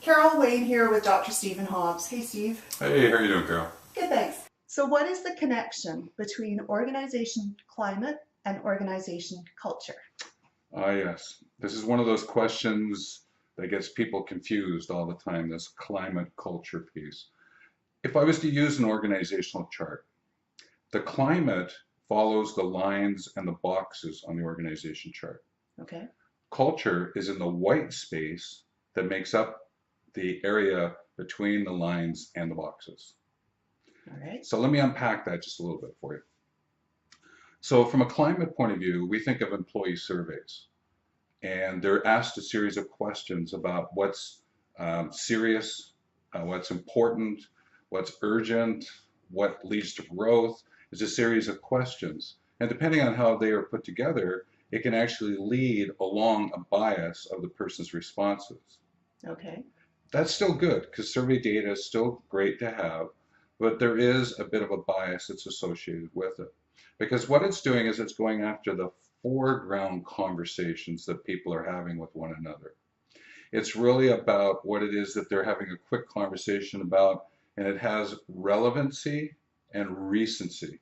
Carol Waine here with Dr. Stephen Hobbs. Hey, Steve. Hey, how are you doing, Carol? Good, thanks. So what is the connection between organization climate and organization culture? Yes. This is one of those questions that gets people confused all the time, this climate culture piece. If I was to use an organizational chart, the climate follows the lines and the boxes on the organization chart. Okay. Culture is in the white space that makes up the area between the lines and the boxes. All right. So let me unpack that just a little bit for you. So from a climate point of view, we think of employee surveys, and they're asked a series of questions about what's serious, what's important, what's urgent, what leads to growth. It's a series of questions. And depending on how they are put together, it can actually lead along a bias of the person's responses. Okay. That's still good because survey data is still great to have, but there is a bit of a bias that's associated with it. Because what it's doing is it's going after the foreground conversations that people are having with one another. It's really about what it is that they're having a quick conversation about, and it has relevancy and recency.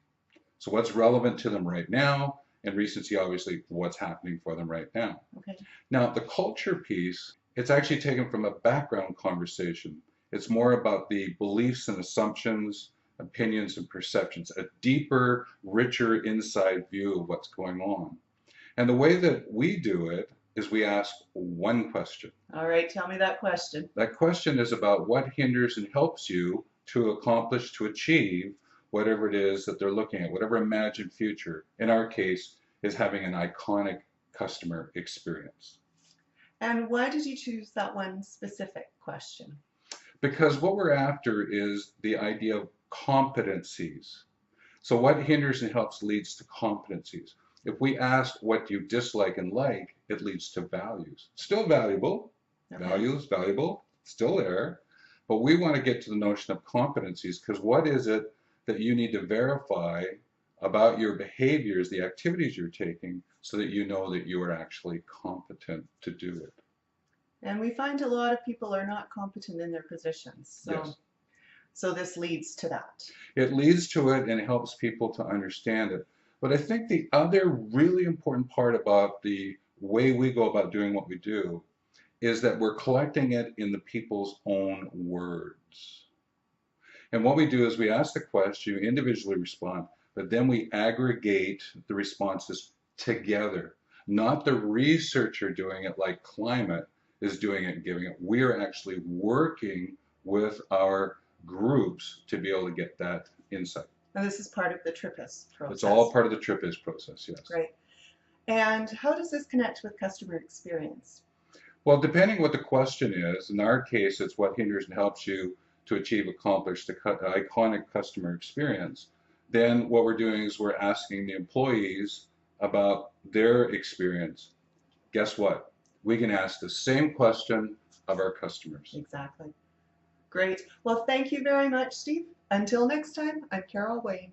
So what's relevant to them right now, and recency, obviously, what's happening for them right now. Okay. Now, the culture piece, it's actually taken from a background conversation. It's more about the beliefs and assumptions, opinions and perceptions, a deeper, richer inside view of what's going on. And the way that we do it is we ask one question. All right. Tell me that question. That question is about what hinders and helps you to accomplish, to achieve whatever it is that they're looking at, whatever imagined future, in our case, is having an iconic customer experience. And why did you choose that one specific question? Because what we're after is the idea of competencies. So what hinders and helps leads to competencies. If we ask what you dislike and like, it leads to values. Still valuable, Okay. values, valuable, still there. But we want to get to the notion of competencies because what is it that you need to verify about your behaviors, the activities you're taking, so that you know that you are actually competent to do it. And we find a lot of people are not competent in their positions. Yes. So this leads to that. It leads to it and helps people to understand it. But I think the other really important part about the way we go about doing what we do is that we're collecting it in the people's own words. And what we do is we ask the question, you individually respond, but then we aggregate the responses together. Not the researcher doing it like climate is doing it and giving it. We're actually working with our groups to be able to get that insight. And this is part of the TRIPIS process. It's all part of the TRIPIS process, yes. Great. And how does this connect with customer experience? Well, depending what the question is, in our case, it's what hinders and helps you to achieve, accomplish the iconic customer experience. Then what we're doing is we're asking the employees about their experience. Guess what? We can ask the same question of our customers. Exactly. Great. Well, thank you very much, Steve. Until next time, I'm Carol Waine.